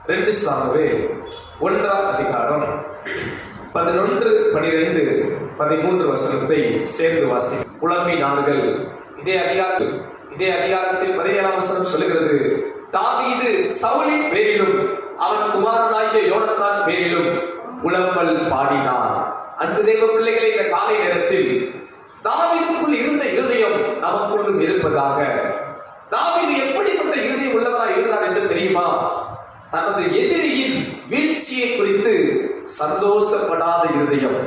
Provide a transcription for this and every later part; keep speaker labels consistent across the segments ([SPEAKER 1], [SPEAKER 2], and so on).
[SPEAKER 1] 2 Samuel 1ஆம் அதிகாரம் 11, 12, 13 வசனத்தை சேர்ந்து வாசி. புலம்பினார்கள். இதே அதிகாரத்தில் 17ஆம் வசனம் சொல்லுகிறது, தாவீது சவுலின் பேரிலும் அவன் குமாரனாகிய யோனத்தான் பேரிலும் புலம்பல் பாடினார். அன்பு தேவ பிள்ளைகளை, இந்த காலை நேரத்தில் தாவீதுக்குள் இருந்த இருதயம் நமக்குள்ளும் இருப்பதாக. தாவீது எப்படிப்பட்ட இருதயம் உள்ளவராக இருந்தார் என்று தெரியுமா? தனது எதிரியின் வீழ்ச்சியை குறித்து சந்தோஷப்படாத இருதயம்.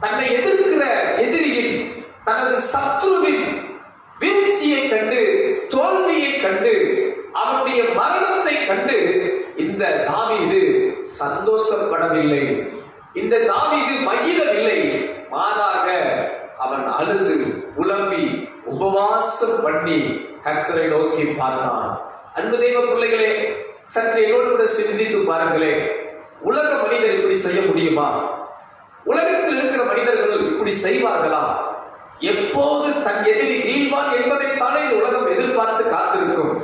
[SPEAKER 1] தன்னை எதிர்க்கிற எதிரியின், தனது சத்ருவின் வீழ்ச்சியை கண்டு, தோல்வியை கண்டு, அவனுடைய மரணத்தை கண்டு இந்த தாவீது சந்தோஷப்படவில்லை. இந்த தாவீது மகிழவில்லை. மாறாக அவன் அழுது புலம்பி உபவாசம் பண்ணி கர்த்தரை நோக்கி பார்த்தான். அன்பு தெய்வ பிள்ளைகளே, சற்று என்னோடு கூட சிந்தித்து பாருங்களேன். உலக மனிதர் இப்படி செய்ய முடியுமா? உலகத்தில் இருக்கிற மனிதர்கள் இப்படி செய்வார்களா? எப்போது தன் எதிரி வீழ்வான் என்பதைத்தானே இந்த உலகம் எதிர்பார்த்து காத்திருக்கும்.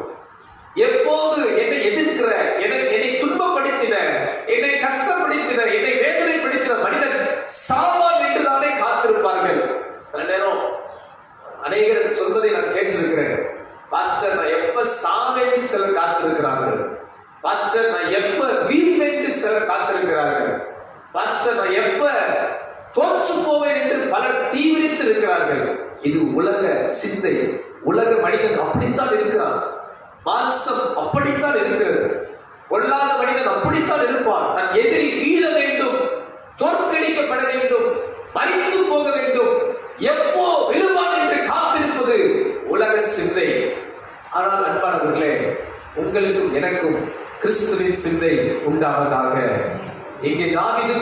[SPEAKER 1] எப்போது என்னை எதிர்க்கிற, என்னை துன்பப்படுத்தின, என்னை கஷ்டப்படுத்தின, என்னை வேதனைப்படுத்தின மனிதன் சாவான் என்றுதானே காத்திருப்பார்கள். சில நேரம் அநேகர் சொல்வதை நான் கேட்டிருக்கிறேன். பாஸ்டர், நான் எப்ப சாவேன்னு சிலர் காத்திருக்கிறார்கள். பாஸ்டர், நான் எப்ப வீழ்வேன் சிலர் காத்திருக்கிறார்கள். பாஸ்டர், நான் எப்ப தோற்று போவேன் என்று பலர் தீவிரித்து இருக்கிறார்கள். இது உலக சிந்தை. உலக மனிதன் அப்படித்தான் இருக்கிறான். மாம்சம் அப்படித்தான் இருக்கிறது. கொல்லாத மனிதன் அப்படித்தான் இருப்பான். தன் எதிரி வீழ வேண்டும், தோற்கடிக்கப்பட வேண்டும், மறித்து போக வேண்டும், எப்போ விழுவான் என்று காத்திருப்பது உலக சிந்தை. ஆனால் அன்பானவர்களே, உங்களுக்கும் எனக்கும் கிறிஸ்துவின் சிந்தை உண்டாவதாக. இங்கே தாவீது